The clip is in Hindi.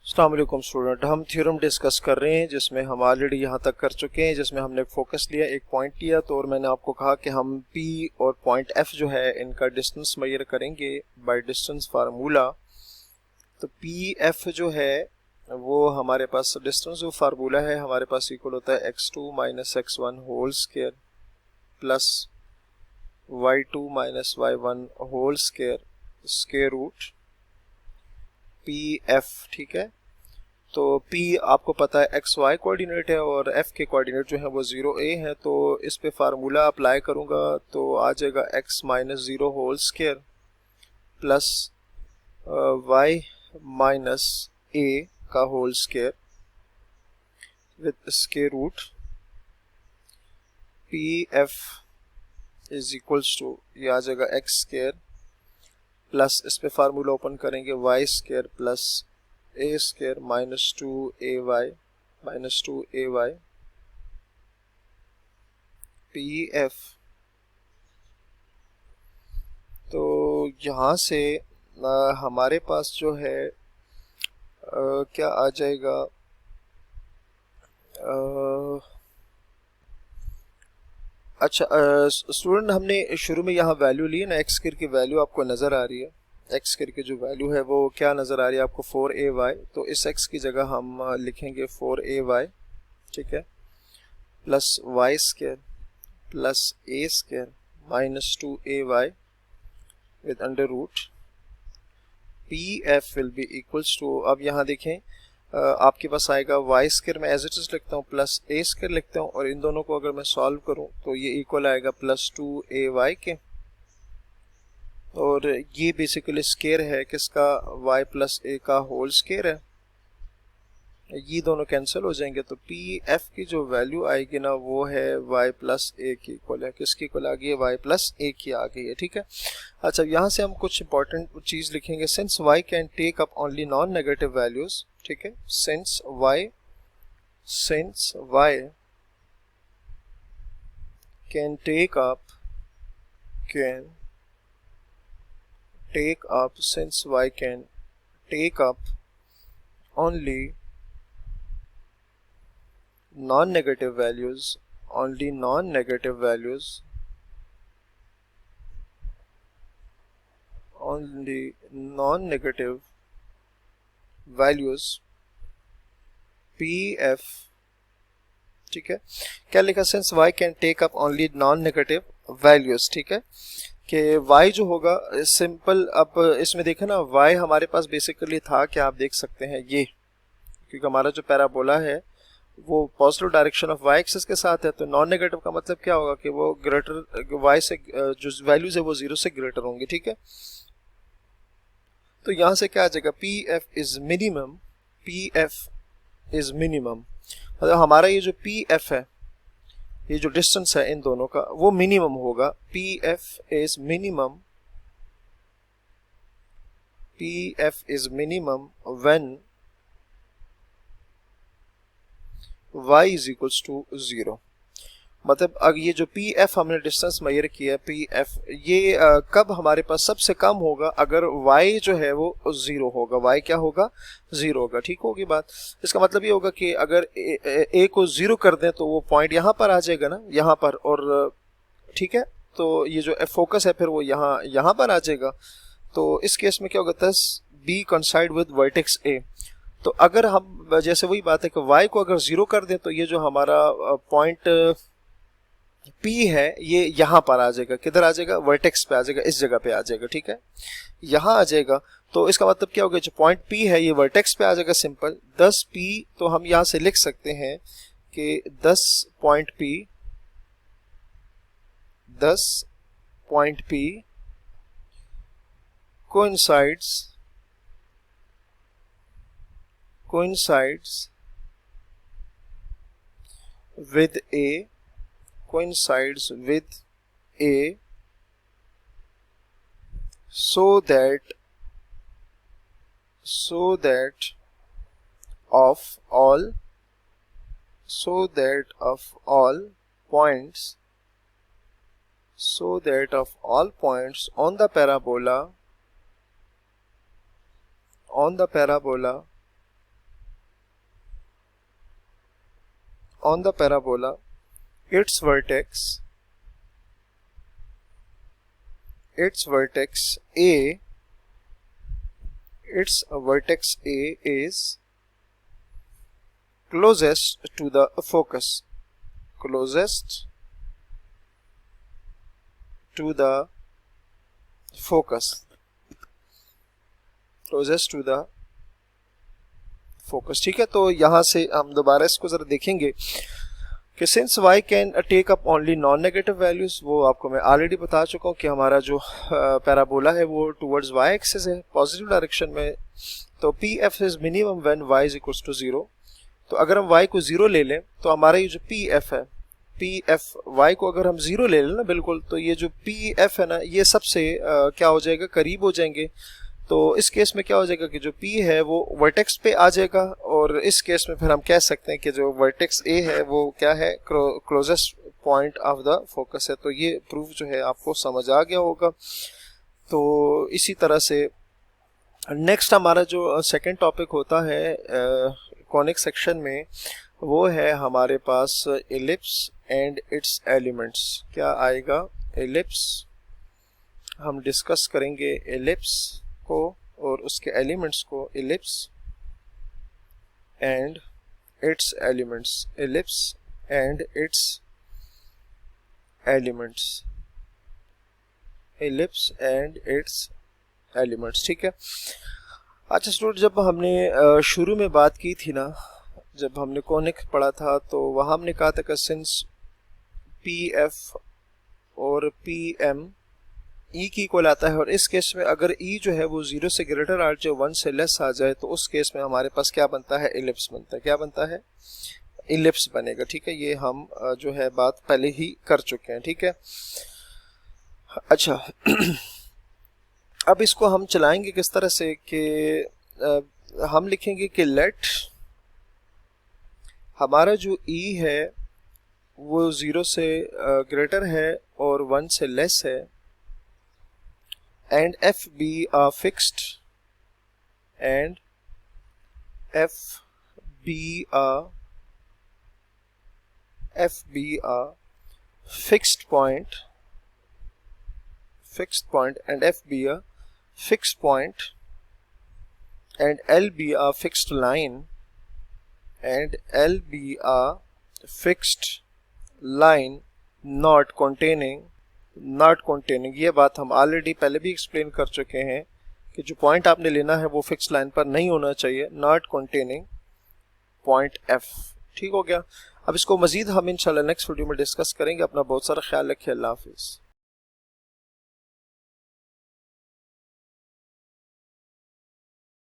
अस्सलाम वालेकुम स्टूडेंट। हम थ्योरम डिस्कस कर रहे हैं जिसमें हम ऑलरेडी यहाँ तक कर चुके हैं, जिसमें हमने फोकस लिया, एक पॉइंट लिया। तो और मैंने आपको कहा कि हम P और पॉइंट F जो है इनका डिस्टेंस मेजर करेंगे बाय डिस्टेंस फार्मूला। तो PF जो है वो हमारे पास डिस्टेंस जो फार्मूला है हमारे पास इक्वल होता है x2 minus x1 whole square plus y2 minus y1 whole square square root PF। ठीक है, तो P आपको पता है एक्स वाई कोऑर्डिनेट है और F के कोऑर्डिनेट जो है वो 0a है। तो इस पे फार्मूला अप्लाई करूँगा तो आ जाएगा x minus 0 whole square plus y minus a का whole square with square root PF is equals to, ये आ जाएगा x स्क्वायर प्लस इस पे फार्मूला ओपन करेंगे y square plus a square minus 2ay PF। तो यहाँ से हमारे पास जो है क्या आ जाएगा, अच्छा स्टूडेंट हमने शुरू में यहाँ वैल्यू ली है ना, एक्स स्क्वायर की वैल्यू आपको नज़र आ रही है। एक्स स्क्वायर की जो वैल्यू है वो क्या नज़र आ रही है आपको, 4ay। तो इस x की जगह हम लिखेंगे 4ay, ठीक है, plus Y square plus a square minus 2ay with under root PF will be equals to, अब यहाँ देखें आपके पास आएगा वाई स्क्वायर, मैं एज इट इज लिखता हूँ, प्लस a स्क्वायर लिखता हूँ, और इन दोनों को अगर मैं सॉल्व करूँ तो ये इक्वल आएगा प्लस 2ay के, और ये बेसिकली स्क्वायर है किसका, y प्लस a का होल स्क्वायर है। ये दोनों कैंसिल हो जाएंगे तो PF की जो वैल्यू आएगी ना वो है y प्लस a की इक्वल है, किसकी इक्वल आ गई है, y प्लस a की आ गई है। ठीक है, अच्छा यहाँ से हम कुछ इंपॉर्टेंट चीज़ लिखेंगे, since y can take up only non negative values. ठीक है, since y can take up since y can take up only non-negative values, PF। ठीक है, क्या लिखा, since y can take up only non negative values. ठीक है, कि y जो होगा सिंपल, अब इसमें देखा ना y हमारे पास बेसिकली था क्या, आप देख सकते हैं ये, क्योंकि हमारा जो पैराबोला है वो positive direction of y axis के साथ है, तो नॉन नेगेटिव का मतलब क्या होगा कि वो ग्रेटर y से जो वैल्यूज है वो 0 से ग्रेटर होंगी। ठीक है, तो यहाँ से क्या आ जाएगा, PF इज मिनिमम, मतलब हमारा ये जो PF है, ये जो डिस्टेंस है इन दोनों का वो मिनिमम होगा। PF is minimum when y is equals to 0। मतलब अब ये जो PF हमने डिस्टेंस मेजर किया, PF ये कब हमारे पास सबसे कम होगा, अगर y जो है वो 0 होगा, y क्या होगा, 0 होगा। ठीक होगी बात, इसका मतलब ये होगा कि अगर a को 0 कर दें तो वो पॉइंट यहाँ पर आ जाएगा ना, यहाँ पर, और ठीक है, तो ये जो फोकस है फिर वो यहाँ पर आ जाएगा। तो इस केस में क्या होगा, दस B coincide with vertex A। तो अगर हम जैसे वही बात है कि y को अगर 0 कर दें तो ये जो हमारा पॉइंट P है ये यहाँ पर आ जाएगा, किधर आ जाएगा, वर्टेक्स पे आ जाएगा, इस जगह पे आ जाएगा। ठीक है, यहाँ आ जाएगा, तो इसका मतलब क्या होगा, जो पॉइंट P है ये वर्टेक्स पे आ जाएगा सिंपल 10P। तो हम यहाँ से लिख सकते हैं कि 10 point P coincides with A so that of all points on the parabola on the parabola, its vertex A is closest to the focus, closest to the focus. ठीक है, तो यहाँ से हम दोबारा इसको जरा देखेंगे कि since y can take up only non negative values, वो आपको मैं ऑलरेडी बता चुका हूँ कि हमारा जो पैराबोला है वो टुवर्ड्स y एक्सिस है, पॉजिटिव डायरेक्शन में। तो P F is minimum when y is equals to 0। तो अगर हम y को 0 ले लें तो हमारा ये जो पी एफ है, पी एफ y को अगर हम 0 ले लें ना बिल्कुल, तो ये जो पी एफ है ना ये सबसे क्या हो जाएगा, करीब हो जाएंगे। तो इस केस में क्या हो जाएगा कि जो P है वो वर्टेक्स पे आ जाएगा, और इस केस में फिर हम कह सकते हैं कि जो वर्टेक्स A है वो क्या है, closest point of the focus है। तो ये प्रूफ जो है आपको समझ आ गया होगा। तो इसी तरह से नेक्स्ट हमारा जो सेकंड टॉपिक होता है कॉनिक सेक्शन में, वो है हमारे पास एलिप्स एंड इट्स एलिमेंट्स। क्या आएगा, एलिप्स, हम डिस्कस करेंगे एलिप्स को और उसके एलिमेंट्स को, ellipse and it's elements, ellipse and it's elements, ellipse and it's elements. ठीक है। अच्छा स्टूडेंट, जब हमने शुरू में बात की थी ना, जब हमने कॉनिक पढ़ा था, तो वहाँ हमने कहा था कि सिंस पी एफ और पी एम ई की इक्वल आता है, और इस केस में अगर ई जो है वो 0 से ग्रेटर आ जाए, 1 से लेस आ जाए, तो उस केस में हमारे पास क्या बनता है, इलिप्स बनता है। क्या बनता है, इलिप्स बनेगा। ठीक है, ये हम जो है बात पहले ही कर चुके हैं। ठीक है। अच्छा अब इसको हम चलाएंगे किस तरह से कि हम लिखेंगे कि लेट हमारा जो ई है वो 0 से ग्रेटर है और 1 से लेस है, and f be a fixed and f be a fixed point and f be a fixed point and L be a fixed line and L be a fixed line not containing, ये बात हम ऑलरेडी पहले भी एक्सप्लेन कर चुके हैं कि जो पॉइंट आपने लेना है वो फिक्स लाइन पर नहीं होना चाहिए, नॉट कंटेनिंग पॉइंट एफ। ठीक हो गया। अब इसको मजीद हम इंशाल्लाह नेक्स्ट वीडियो में डिस्कस करेंगे। अपना बहुत सारा ख्याल रखिए। अल्लाह हाफिज़।